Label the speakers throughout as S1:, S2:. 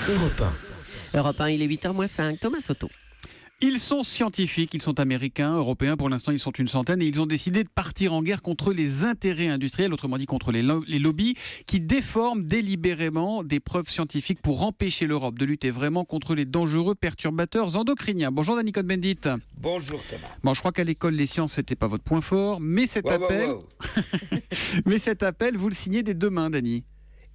S1: Europe 1.
S2: Europe 1, il est 8h moins 5. Thomas Soto.
S3: Ils sont scientifiques, ils sont américains, européens, pour l'instant ils sont une centaine et ils ont décidé de partir en guerre contre les intérêts industriels, autrement dit contre les lobbies qui déforment délibérément des preuves scientifiques pour empêcher l'Europe de lutter vraiment contre les dangereux perturbateurs endocriniens. Bonjour Danny Cohn-Bendit.
S4: Bonjour Thomas.
S3: Bon, je crois qu'à l'école les sciences c'était pas votre point fort, mais cet mais cet appel vous le signez des deux mains, Danny.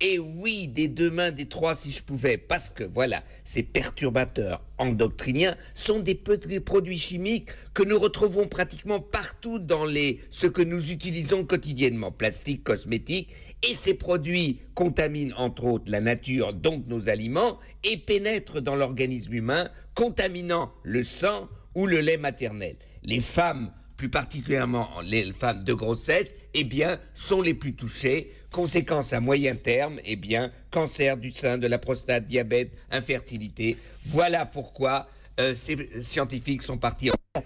S4: Et oui, des deux mains, des trois si je pouvais, parce que voilà, ces perturbateurs endocriniens sont des petits produits chimiques que nous retrouvons pratiquement partout dans ce que nous utilisons quotidiennement, plastique, cosmétiques, et ces produits contaminent entre autres la nature, donc nos aliments, et pénètrent dans l'organisme humain, contaminant le sang ou le lait maternel. Les femmes, plus particulièrement les femmes de grossesse, eh bien, sont les plus touchées. Conséquence à moyen terme, eh bien, cancer du sein, de la prostate, diabète, infertilité. Voilà pourquoi ces scientifiques sont partis en guerre,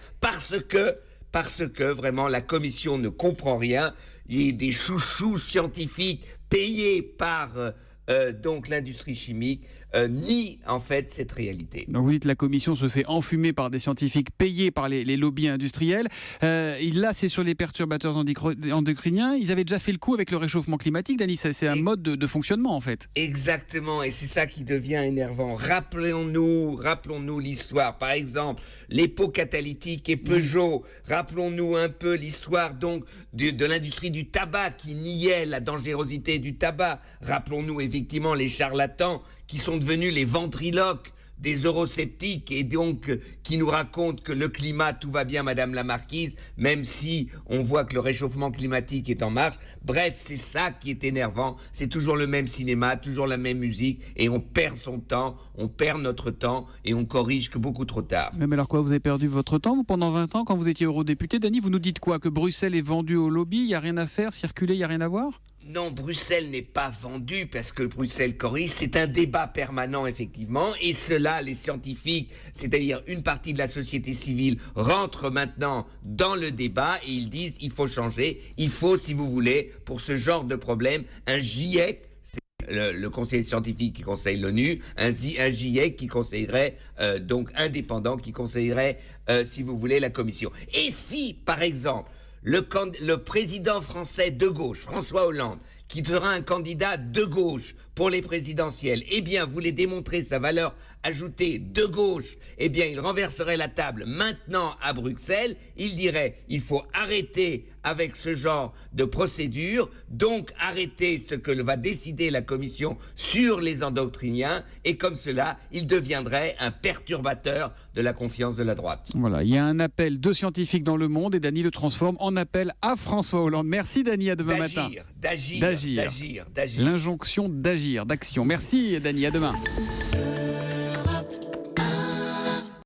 S4: parce que vraiment la commission ne comprend rien. Il y a des chouchous scientifiques payés par donc l'industrie chimique nie en fait cette réalité.
S3: Donc vous dites que la commission se fait enfumer par des scientifiques payés par les lobbies industriels. Là, c'est sur les perturbateurs endocriniens. Ils avaient déjà fait le coup avec le réchauffement climatique, Danny. C'est un mode de fonctionnement en fait.
S4: Exactement, et c'est ça qui devient énervant. Rappelons-nous l'histoire. Par exemple, les pots catalytiques et Peugeot. Rappelons-nous un peu l'histoire donc de l'industrie du tabac qui niait la dangerosité du tabac. Rappelons-nous effectivement les charlatans qui sont devenus les ventriloques des eurosceptiques et donc qui nous racontent que le climat, tout va bien, Madame la Marquise, même si on voit que le réchauffement climatique est en marche. Bref, c'est ça qui est énervant. C'est toujours le même cinéma, toujours la même musique et on perd son temps, on perd notre temps et on corrige que beaucoup trop tard.
S3: Mais alors quoi, vous avez perdu votre temps vous, pendant 20 ans quand vous étiez eurodéputé, Danny? Vous nous dites quoi? Que Bruxelles est vendu au lobby, il n'y a rien à faire, circuler, il n'y a rien à voir?
S4: Non, Bruxelles n'est pas vendue parce que Bruxelles corrige, c'est un débat permanent effectivement, et cela, les scientifiques, c'est-à-dire une partie de la société civile, rentrent maintenant dans le débat et ils disent il faut changer, il faut, si vous voulez, pour ce genre de problème, un GIEC, c'est le conseil scientifique qui conseille l'ONU, un GIEC qui conseillerait, donc indépendant, qui conseillerait, si vous voulez, la commission. Et si, par exemple, le président français de gauche, François Hollande, qui sera un candidat de gauche pour les présidentielles, eh bien, voulait démontrer sa valeur ajoutée de gauche, eh bien, il renverserait la table maintenant à Bruxelles, il dirait, il faut arrêter avec ce genre de procédure, donc arrêter ce que va décider la commission sur les endocriniens, et comme cela, il deviendrait un perturbateur de la confiance de la droite.
S3: Voilà, il y a un appel de scientifiques dans le monde et Danny le transforme en appel à François Hollande. Merci Danny, à demain matin.
S4: D'agir.
S3: L'injonction d'agir, d'action. Merci Danny, à demain.